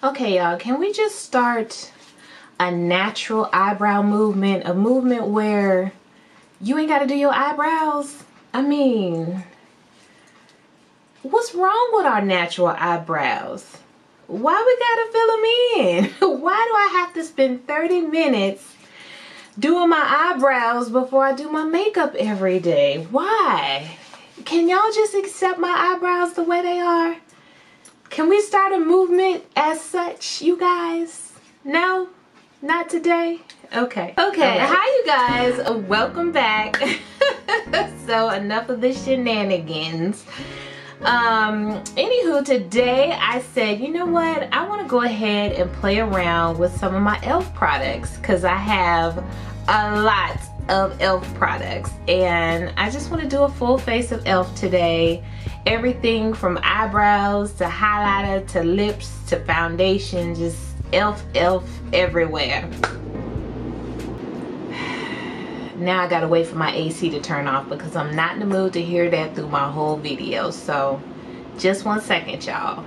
Okay, y'all, can we just start a natural eyebrow movement? A movement where you ain't got to do your eyebrows? I mean, what's wrong with our natural eyebrows? Why we gotta fill them in? Why do I have to spend 30 minutes doing my eyebrows before I do my makeup every day? Why? Can y'all just accept my eyebrows the way they are? Can we start a movement as such, you guys? No? Not today? Okay. Okay, hi you guys. Welcome back. So enough of the shenanigans. Anywho, today I said, you know what? I want to go ahead and play around with some of my e.l.f. products because I have a lot of e.l.f. products and I just want to do a full face of e.l.f. today. Everything from eyebrows to highlighter to lips to foundation, just e.l.f. everywhere. Now I gotta wait for my AC to turn off because I'm not in the mood to hear that through my whole video. So just 1 second, y'all.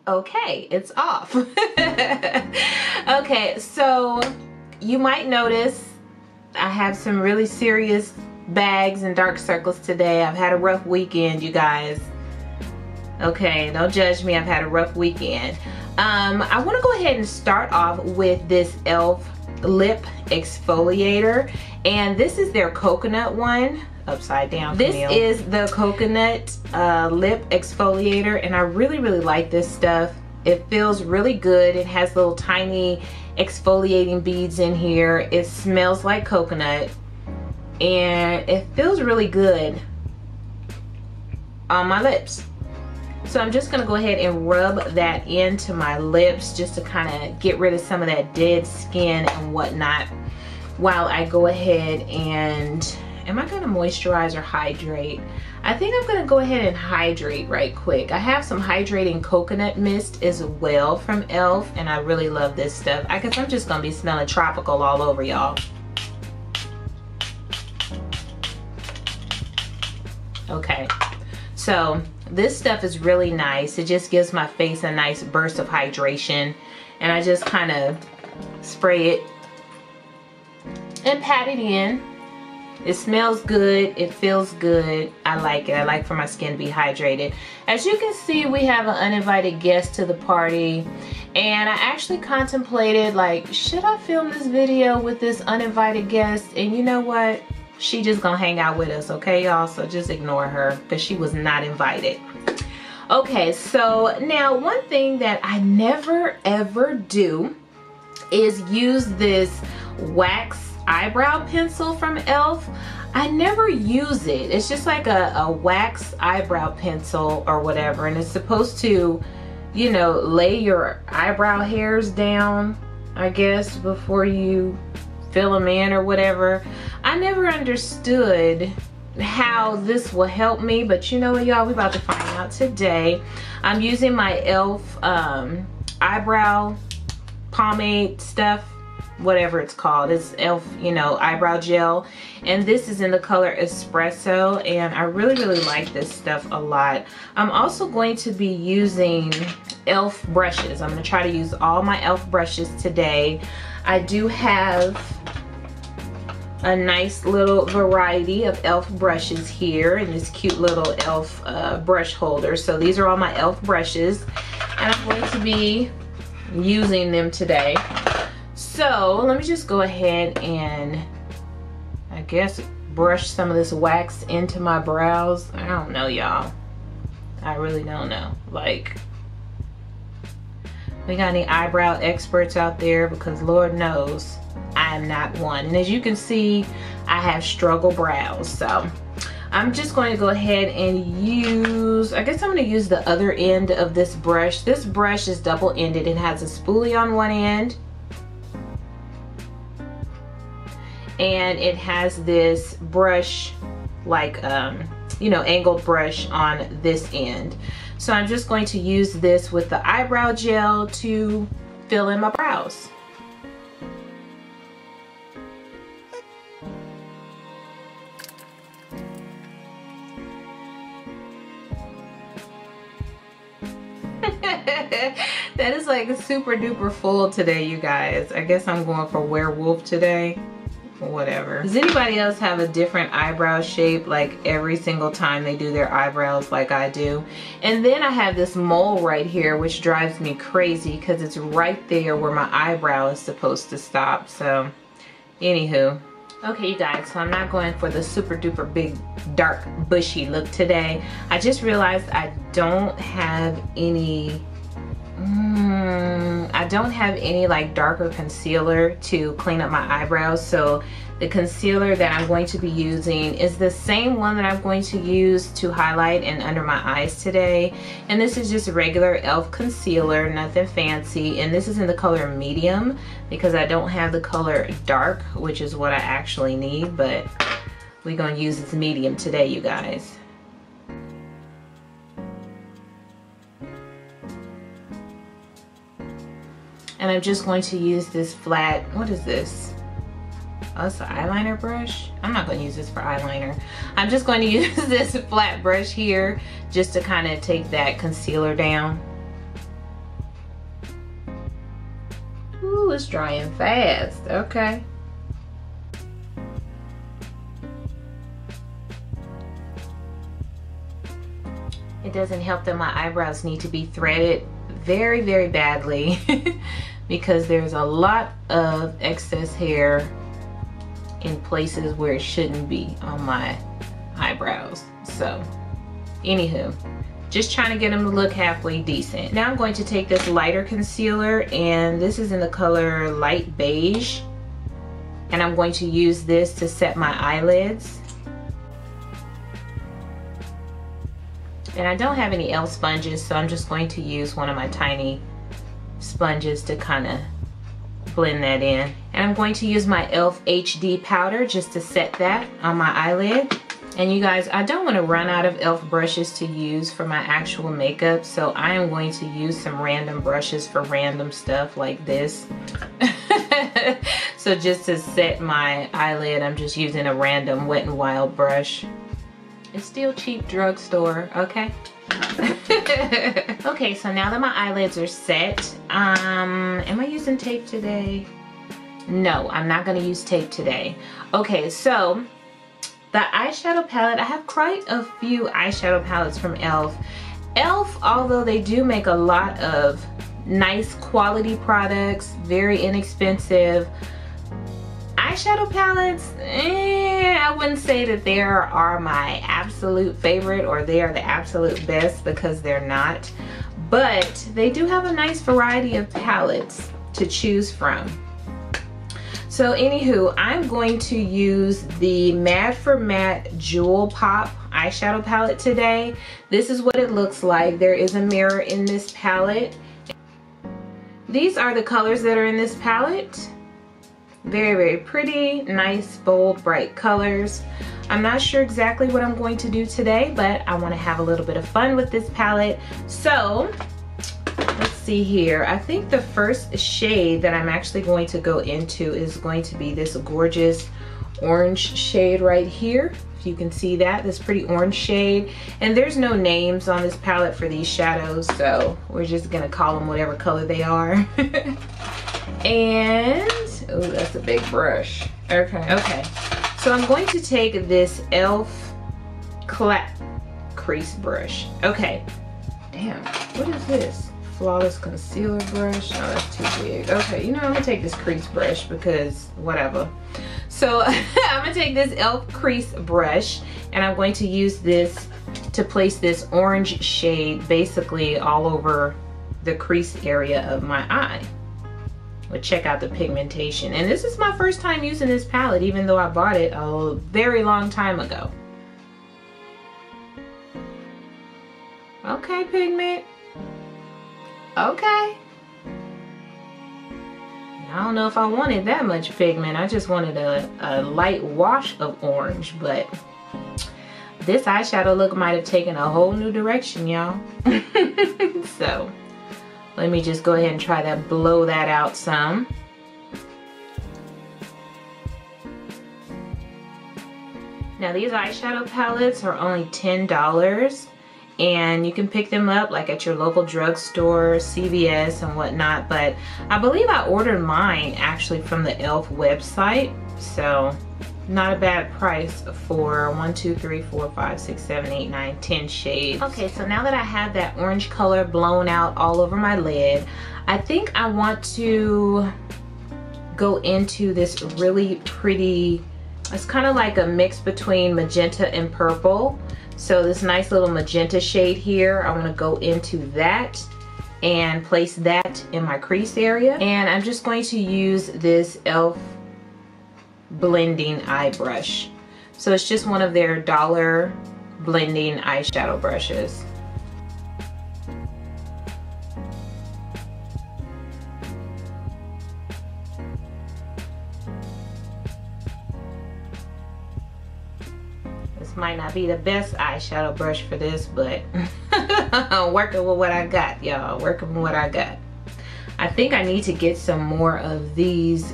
Okay, it's off. Okay, so you might notice I have some really serious bags and dark circles today. I've had a rough weekend, you guys. Okay, don't judge me, I've had a rough weekend. I want to go ahead and start off with this e.l.f. lip exfoliator, and this is their coconut one. Upside down, Camille. This is the coconut lip exfoliator, and I really like this stuff. It feels really good. It has little tiny exfoliating beads in here. It smells like coconut, and it feels really good on my lips. So I'm just gonna go ahead and rub that into my lips just to kind of get rid of some of that dead skin and whatnot while I go ahead and, am I gonna moisturize or hydrate? I think I'm gonna go ahead and hydrate right quick. I have some hydrating coconut mist as well from e.l.f. and I really love this stuff. I guess I'm just gonna be smelling tropical all over, y'all. Okay, so this stuff is really nice. It just gives my face a nice burst of hydration, and I just kind of spray it and pat it in. It smells good, it feels good. I like it. I like for my skin to be hydrated. As you can see, we have an uninvited guest to the party, and I actually contemplated, like, should I film this video with this uninvited guest? And you know what? She just gonna hang out with us, okay, y'all? So just ignore her because she was not invited. Okay, so now one thing that I never ever do is use this wax eyebrow pencil from e.l.f. I never use it. It's just like a wax eyebrow pencil or whatever, and it's supposed to, you know, lay your eyebrow hairs down, I guess, before you fill them in or whatever. I never understood how this will help me, but you know what, y'all, we about to find out today. I'm using my e.l.f. eyebrow pomade stuff, whatever it's called. It's e.l.f., you know, eyebrow gel, and this is in the color Espresso, and I really like this stuff a lot. I'm also going to be using e.l.f. brushes. I'm going to try to use all my e.l.f. brushes today. I do have a nice little variety of e.l.f. brushes here in this cute little e.l.f. Brush holder. So these are all my e.l.f. brushes, and I'm going to be using them today. So let me just go ahead and, I guess, brush some of this wax into my brows. I don't know, y'all. I really don't know. Like, we got any eyebrow experts out there? Because Lord knows I am not one. And as you can see, I have struggle brows. So I'm just going to go ahead and use, I guess I'm going to use the other end of this brush. This brush is double-ended. It has a spoolie on one end, and it has this brush, like you know, angled brush on this end. So I'm just going to use this with the eyebrow gel to fill in my brows. That is like super duper full today, you guys. I guess I'm going for werewolf today. Whatever. Does anybody else have a different eyebrow shape like every single time they do their eyebrows like I do? And then I have this mole right here which drives me crazy because it's right there where my eyebrow is supposed to stop. So anywho, okay you guys, so I'm not going for the super duper big dark bushy look today. I just realized I don't have any like darker concealer to clean up my eyebrows, so the concealer that I'm going to be using is the same one that I'm going to use to highlight and under my eyes today, and this is just regular e.l.f. concealer, nothing fancy, and this is in the color medium because I don't have the color dark, which is what I actually need, but we're gonna use this medium today, you guys. And I'm just going to use this flat, what is this? Oh, it's an eyeliner brush. I'm not going to use this for eyeliner. I'm just going to use this flat brush here just to kind of take that concealer down. Ooh, it's drying fast. Okay. It doesn't help that my eyebrows need to be threaded very, very badly because there's a lot of excess hair in places where it shouldn't be on my eyebrows. So anywho, just trying to get them to look halfway decent. Now I'm going to take this lighter concealer, and this is in the color light beige, and I'm going to use this to set my eyelids. And I don't have any e.l.f. sponges, so I'm just going to use one of my tiny sponges to kind of blend that in. And I'm going to use my e.l.f. HD powder just to set that on my eyelid. And you guys, I don't want to run out of e.l.f. brushes to use for my actual makeup, so I am going to use some random brushes for random stuff like this. So just to set my eyelid, I'm just using a random Wet n Wild brush. It's still cheap drugstore, okay? Okay, so now that my eyelids are set, am I using tape today? No, I'm not gonna use tape today. Okay, so the eyeshadow palette, I have quite a few eyeshadow palettes from e.l.f. e.l.f., although they do make a lot of nice quality products, very inexpensive eyeshadow palettes, I wouldn't say that they are my absolute favorite or they are the absolute best, because they're not, but they do have a nice variety of palettes to choose from. So anywho, I'm going to use the Mad for Matte Jewel Pop eyeshadow palette today. This is what it looks like. There is a mirror in this palette. These are the colors that are in this palette. Very, very pretty, nice, bold, bright colors. I'm not sure exactly what I'm going to do today, but I want to have a little bit of fun with this palette. So let's see here. I think the first shade that I'm actually going to go into is going to be this gorgeous orange shade right here. If you can see that, this pretty orange shade. And there's no names on this palette for these shadows, so we're just gonna call them whatever color they are. And oh, that's a big brush. Okay. So I'm going to take this e.l.f. crease brush. Okay. Damn, what is this? Flawless concealer brush? Oh, that's too big. Okay, you know, I'm gonna take this crease brush because whatever. So I'm gonna take this e.l.f. crease brush, and I'm going to use this to place this orange shade basically all over the crease area of my eye. But check out the pigmentation. And this is my first time using this palette, even though I bought it a very long time ago. Okay, pigment. Okay. I don't know if I wanted that much pigment. I just wanted a light wash of orange, but this eyeshadow look might have taken a whole new direction, y'all. So let me just go ahead and try to blow that out some. Now these eyeshadow palettes are only $10, and you can pick them up like at your local drugstore, CVS and whatnot. But I believe I ordered mine actually from the e.l.f. website, so not a bad price for 1, 2, 3, 4, 5, 6, 7, 8, 9, 10 shades. Okay, so now that I have that orange color blown out all over my lid, I think I want to go into this really pretty, it's kind of like a mix between magenta and purple. So this nice little magenta shade here, I want to go into that and place that in my crease area. And I'm just going to use this e.l.f. blending eye brush. So it's just one of their $1 blending eyeshadow brushes. Might not be the best eyeshadow brush for this, but I'm working with what I got, y'all. Working with what I got. I think I need to get some more of these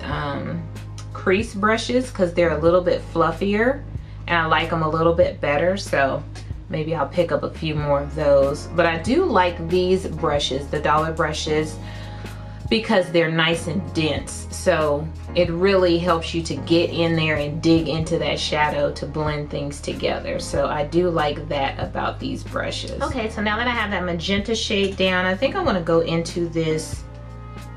crease brushes because they're a little bit fluffier and I like them a little bit better, so maybe I'll pick up a few more of those. But I do like these brushes, the $1 brushes, because they're nice and dense, so it really helps you to get in there and dig into that shadow to blend things together. So I do like that about these brushes. Okay, so now that I have that magenta shade down, I think I want to go into this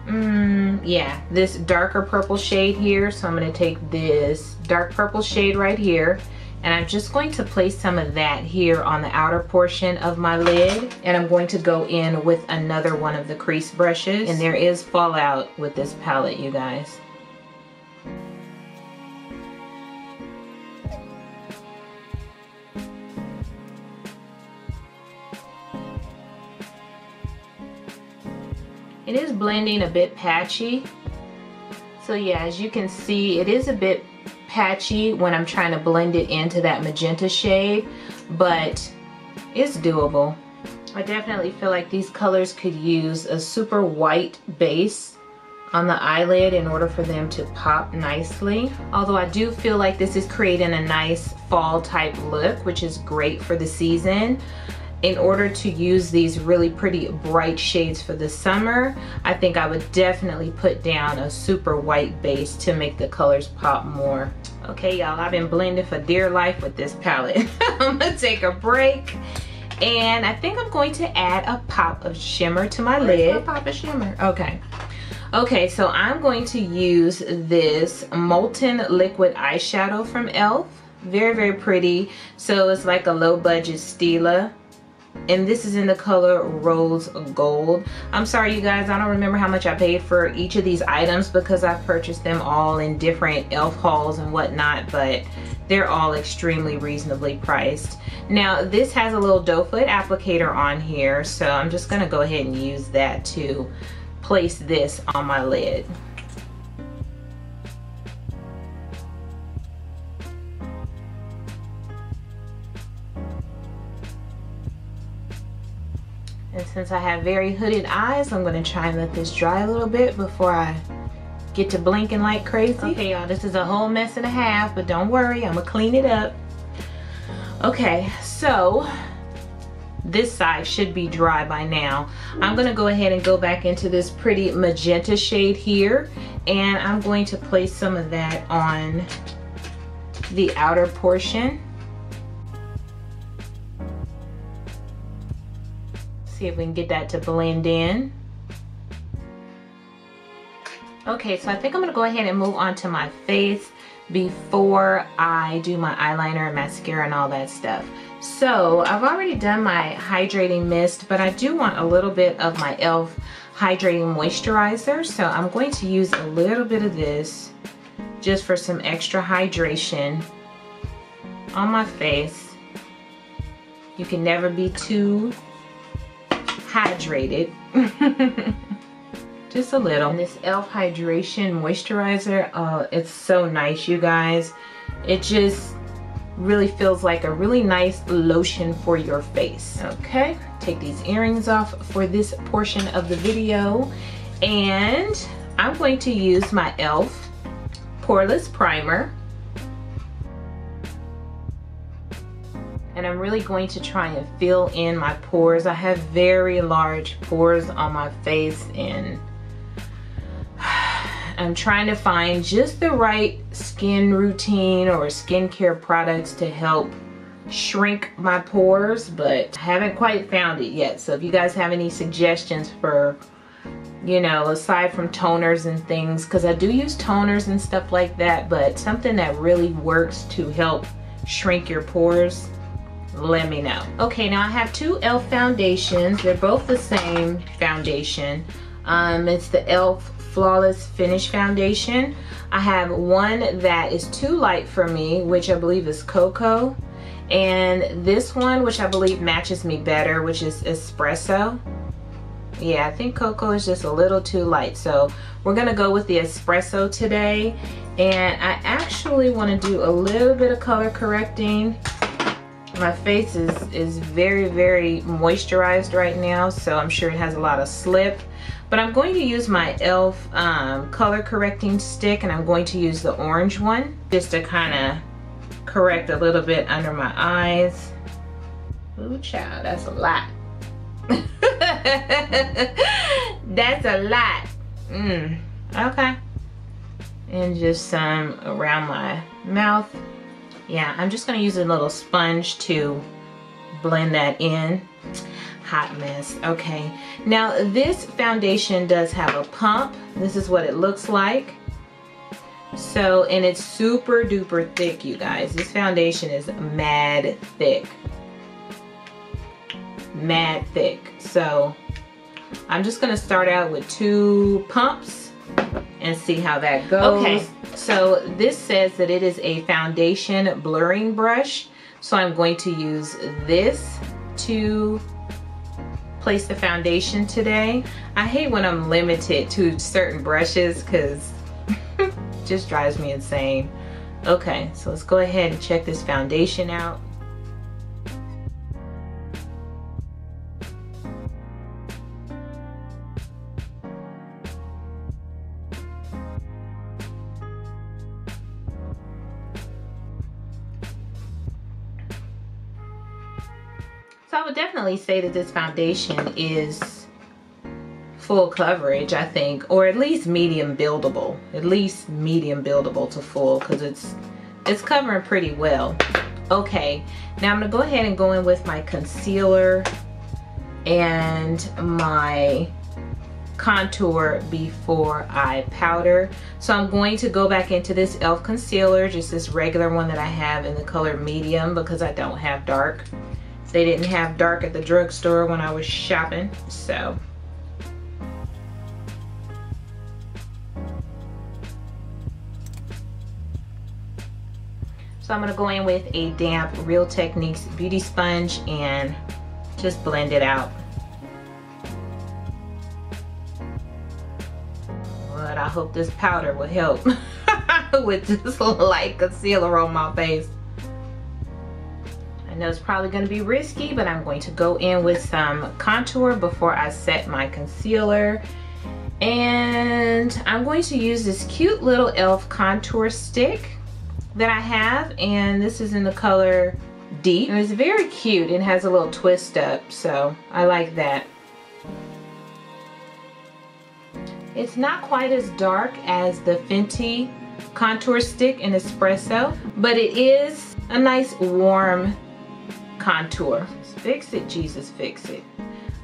this darker purple shade here. So I'm going to take this dark purple shade right here, and I'm just going to place some of that here on the outer portion of my lid, and I'm going to go in with another one of the crease brushes. And there is fallout with this palette, you guys. It is blending a bit patchy. So yeah, as you can see, it is a bit patchy when I'm trying to blend it into that magenta shade, but it's doable. I definitely feel like these colors could use a super white base on the eyelid in order for them to pop nicely. Although I do feel like this is creating a nice fall type look, which is great for the season. In order to use these really pretty bright shades for the summer, I think I would definitely put down a super white base to make the colors pop more. Okay, y'all, I've been blending for dear life with this palette. I'm gonna take a break, and I think I'm going to add a pop of shimmer to my lid. A pop of shimmer. Okay. Okay, so I'm going to use this Molten liquid eyeshadow from e.l.f. Very, very pretty. So it's like a low budget Stila. And this is in the color Rose Gold. I'm sorry, you guys, I don't remember how much I paid for each of these items because I've purchased them all in different e.l.f. hauls and whatnot, but they're all extremely reasonably priced. Now, this has a little doe foot applicator on here, so I'm just gonna go ahead and use that to place this on my lid. And since I have very hooded eyes, I'm gonna try and let this dry a little bit before I get to blinking like crazy. Okay, y'all, this is a whole mess and a half, but don't worry, I'm gonna clean it up. Okay, so this side should be dry by now. I'm gonna go ahead and go back into this pretty magenta shade here, and I'm going to place some of that on the outer portion. See if we can get that to blend in. Okay, so I think I'm gonna go ahead and move on to my face before I do my eyeliner and mascara and all that stuff. So I've already done my hydrating mist, but I do want a little bit of my e.l.f. hydrating moisturizer. So I'm going to use a little bit of this just for some extra hydration on my face. You can never be too hydrated. Just a little. And this e.l.f. hydration moisturizer, it's so nice, you guys. It just really feels like a really nice lotion for your face. Okay, take these earrings off for this portion of the video, and I'm going to use my e.l.f. Poreless primer. and I'm really going to try and fill in my pores. I have very large pores on my face, and I'm trying to find just the right skin routine or skincare products to help shrink my pores, but I haven't quite found it yet. So if you guys have any suggestions for, you know, aside from toners and things, because I do use toners and stuff like that, but something that really works to help shrink your pores, let me know. Okay, now I have two e.l.f. foundations. They're both the same foundation. It's the e.l.f. Flawless Finish Foundation. I have one that is too light for me, which I believe is Cocoa, and this one, which I believe matches me better, which is Espresso. Yeah, I think Cocoa is just a little too light, so we're gonna go with the Espresso today. And I actually want to do a little bit of color correcting. My face is very, very moisturized right now, so I'm sure it has a lot of slip. But I'm going to use my e.l.f. color correcting stick, and I'm going to use the orange one just to kind of correct a little bit under my eyes. Ooh, child, that's a lot. That's a lot. Okay. And just some around my mouth. Yeah, I'm just going to use a little sponge to blend that in. Hot mess. Okay, now this foundation does have a pump. This is what it looks like. So, and it's super duper thick, you guys. This foundation is mad thick. Mad thick. So I'm just gonna start out with 2 pumps and see how that goes. Okay, so this says that it is a foundation blurring brush. So I'm going to use this to place the foundation today. I hate when I'm limited to certain brushes because it just drives me insane. Okay, so let's go ahead and check this foundation out. So I would definitely say that this foundation is full coverage, I think, or at least medium buildable. At least medium buildable to full, because it's covering pretty well. Okay, now I'm gonna go ahead and go in with my concealer and my contour before I powder. So I'm going to go back into this e.l.f. concealer, just this regular one that I have in the color medium, because I don't have dark. They didn't have dark at the drugstore when I was shopping, so. So I'm gonna go in with a damp Real Techniques beauty sponge and just blend it out. But I hope this powder will help with this light concealer on my face. I know it's probably going to be risky, but I'm going to go in with some contour before I set my concealer. And I'm going to use this cute little e.l.f. contour stick that I have, and this is in the color Deep. And it's very cute. It has a little twist up, so I like that. It's not quite as dark as the Fenty contour stick in Espresso, but it is a nice warm contour. Fix it, Jesus, fix it.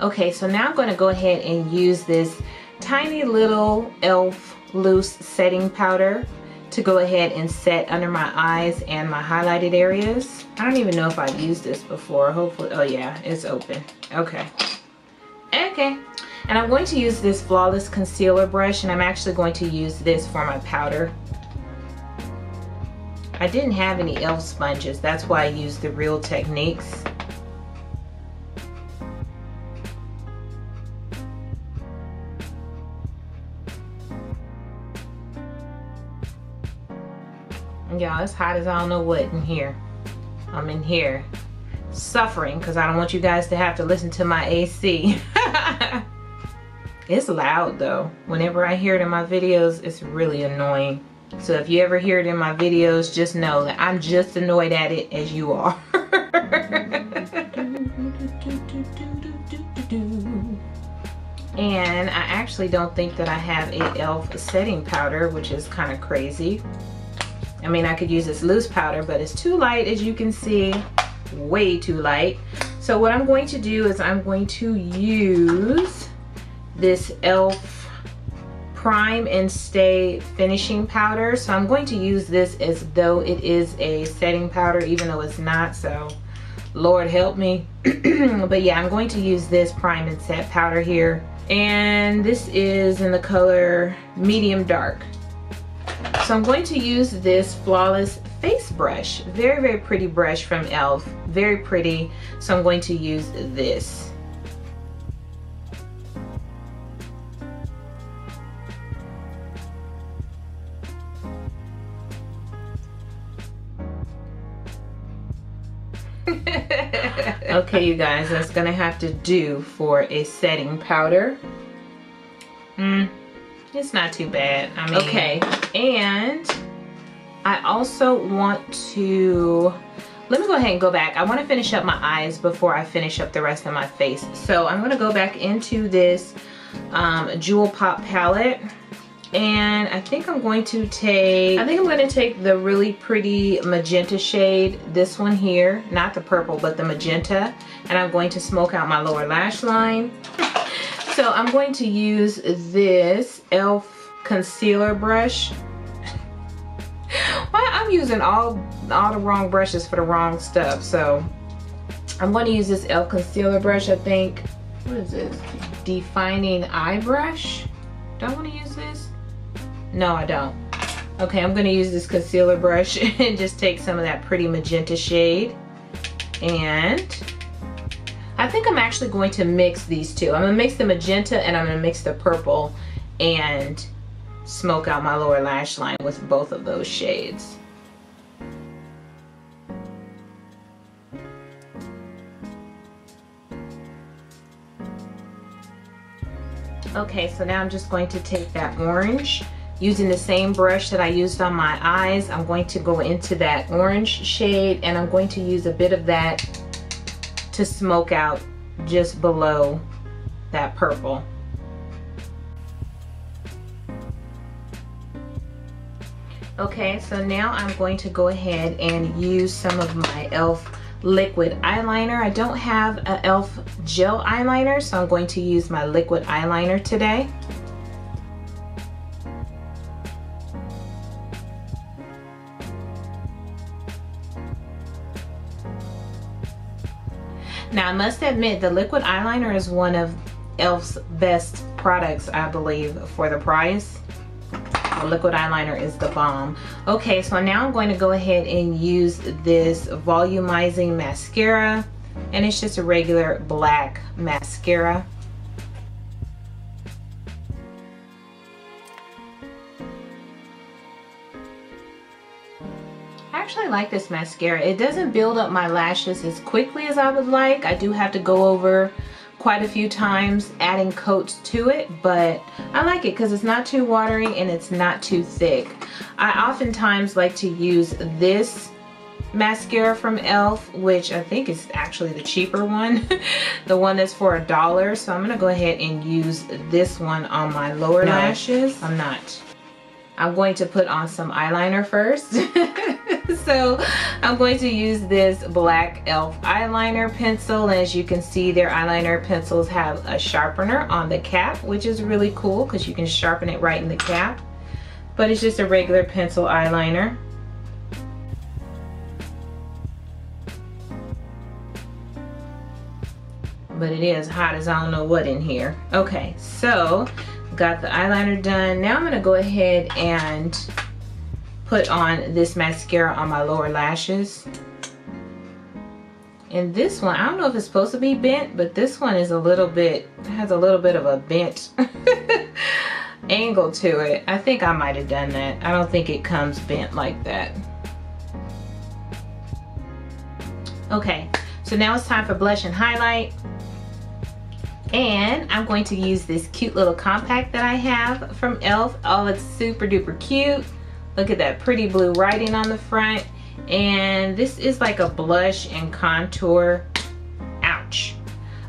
Okay, so now I'm going to go ahead and use this tiny little e.l.f. loose setting powder to go ahead and set under my eyes and my highlighted areas. I don't even know if I've used this before. Hopefully, oh yeah, it's open. Okay. Okay. And I'm going to use this Flawless concealer brush, and I'm actually going to use this for my powder. I didn't have any e.l.f. sponges, that's why I used the Real Techniques. Y'all, it's hot as I don't know what in here. I'm in here suffering because I don't want you guys to have to listen to my AC. It's loud though. Whenever I hear it in my videos, it's really annoying. So if you ever hear it in my videos, just know that I'm just annoyed at it as you are. And I actually don't think that I have a e.l.f. setting powder, which is kind of crazy. I mean, I could use this loose powder, but it's too light, as you can see, way too light. So what I'm going to do is I'm going to use this e.l.f. Prime and Stay finishing powder. So I'm going to use this as though it is a setting powder, even though it's not, so Lord help me. But yeah, I'm going to use this Prime and Set powder here. And this is in the color medium dark. So I'm going to use this Flawless face brush. Very, very pretty brush from e.l.f. Very pretty. So I'm going to use this. Okay, you guys, that's gonna have to do for a setting powder. It's not too bad. I mean, okay, and I also want to, let me go ahead and go back. I want to finish up my eyes before I finish up the rest of my face. So I'm going to go back into this Jewel Pop palette. And I think I'm going to take, the really pretty magenta shade, this one here, not the purple, but the magenta, and I'm going to smoke out my lower lash line. So I'm going to use this e.l.f. concealer brush. Well, I'm using all the wrong brushes for the wrong stuff. So I'm going to use this e.l.f. concealer brush, I think. What is this? Defining Eye Brush. Do I want to use this? No, I don't. Okay, I'm gonna use this concealer brush and just take some of that pretty magenta shade. And I think I'm actually going to mix these two. I'm gonna mix the magenta and I'm gonna mix the purple and smoke out my lower lash line with both of those shades. Okay, so now I'm just going to take that orange. Using the same brush that I used on my eyes, I'm going to go into that orange shade and I'm going to use a bit of that to smoke out just below that purple. Okay, so now I'm going to go ahead and use some of my e.l.f. liquid eyeliner. I don't have an e.l.f. gel eyeliner, so I'm going to use my liquid eyeliner today. Now I must admit, the liquid eyeliner is one of e.l.f.'s best products, I believe, for the price. The liquid eyeliner is the bomb. Okay, so now I'm going to go ahead and use this Volumizing Mascara, and it's just a regular black mascara. I actually like this mascara. It doesn't build up my lashes as quickly as I would like. I do have to go over quite a few times adding coats to it, but I like it because it's not too watery and it's not too thick. I oftentimes like to use this mascara from e.l.f., which I think is actually the cheaper one, the one that's for $1. So I'm gonna go ahead and use this one on my lower lashes. I'm not. I'm going to put on some eyeliner first. So I'm going to use this black e.l.f. eyeliner pencil. And as you can see, their eyeliner pencils have a sharpener on the cap, which is really cool because you can sharpen it right in the cap. But it's just a regular pencil eyeliner. But it is hot as I don't know what in here. Okay, so got the eyeliner done. Now I'm gonna go ahead and put on this mascara on my lower lashes. And this one, I don't know if it's supposed to be bent, but this one is a little bit, has a little bit of a bent angle to it. I think I might have done that. I don't think it comes bent like that. Okay, so now it's time for blush and highlight. And I'm going to use this cute little compact that I have from e.l.f. Oh, it's super duper cute. Look at that pretty blue writing on the front. And this is like a blush and contour, ouch,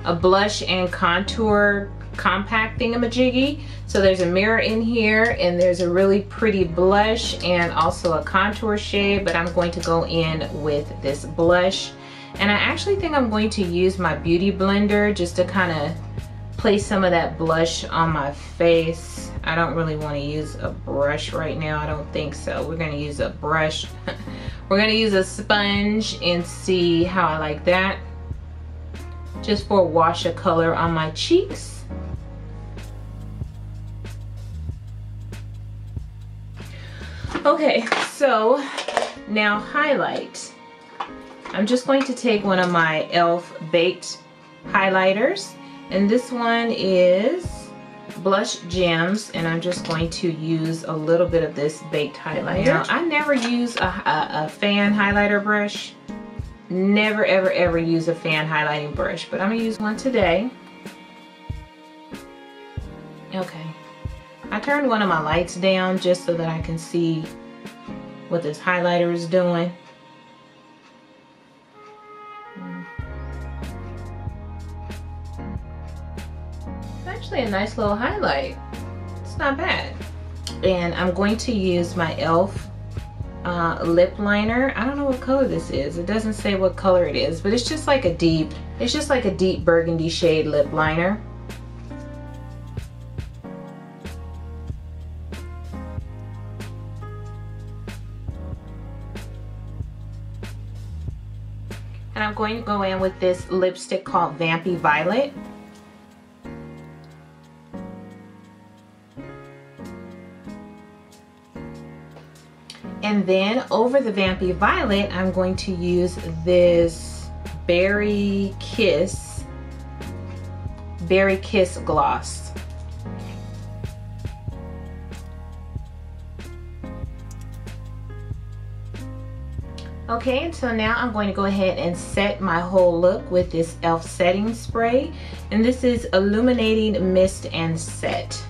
a blush and contour compact thingamajiggy. So there's a mirror in here, and there's a really pretty blush and also a contour shade, but I'm going to go in with this blush. And I actually think I'm going to use my beauty blender just to kind of place some of that blush on my face. I don't really want to use a brush right now, I don't think so. We're going to use a brush. We're going to use a sponge and see how I like that, just for a wash of color on my cheeks. Okay, so now highlight. I'm just going to take one of my e.l.f. baked highlighters, and this one is Blush Gems, and I'm just going to use a little bit of this baked highlighter. Now, I never use a fan highlighter brush. Never ever ever use a fan highlighting brush, but I'm gonna use one today. Okay, I turned one of my lights down just so that I can see what this highlighter is doing. It's actually a nice little highlight. It's not bad. And I'm going to use my e.l.f. Lip liner. I don't know what color this is. It doesn't say what color it is, but it's just like a deep burgundy shade lip liner. And I'm going to go in with this lipstick called Vampy Violet. And then over the Vampy Violet, I'm going to use this Berry Kiss gloss. Okay, and so now I'm going to go ahead and set my whole look with this e.l.f. setting spray. And this is Illuminating Mist Set.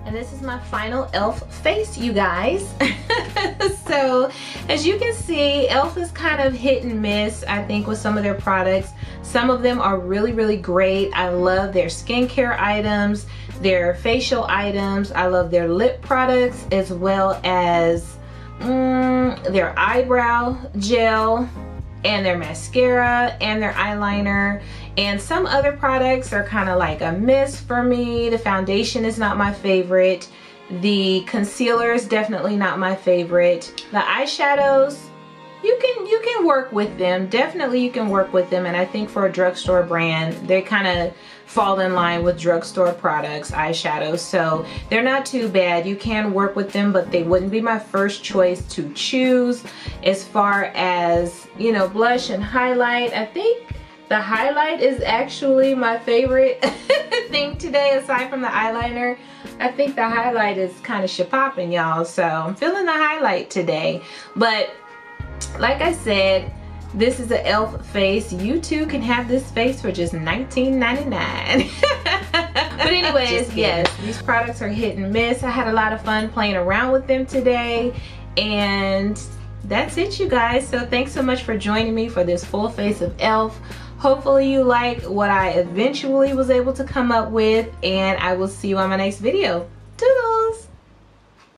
And this is my final e.l.f. face, you guys. So as you can see, e.l.f. is kind of hit and miss, I think, with some of their products. Some of them are really, really great. I love their skincare items, their facial items. I love their lip products, as well as their eyebrow gel and their mascara and their eyeliner. And some other products are kind of like a miss for me. The foundation is not my favorite. The concealer is definitely not my favorite. The eyeshadows, you can work with them. Definitely you can work with them. And I think for a drugstore brand, they kind of fall in line with drugstore products, eyeshadows. So they're not too bad. You can work with them, but they wouldn't be my first choice to choose. As far as, you know, blush and highlight, I think the highlight is actually my favorite thing today, aside from the eyeliner. I think the highlight is kind of shapopping, y'all. So I'm feeling the highlight today. But like I said, this is an e.l.f. face. You too can have this face for just $19.99. But anyways, yes, these products are hit and miss. I had a lot of fun playing around with them today. And that's it, you guys. So thanks so much for joining me for this full face of e.l.f. Hopefully you like what I eventually was able to come up with, and I will see you on my next video.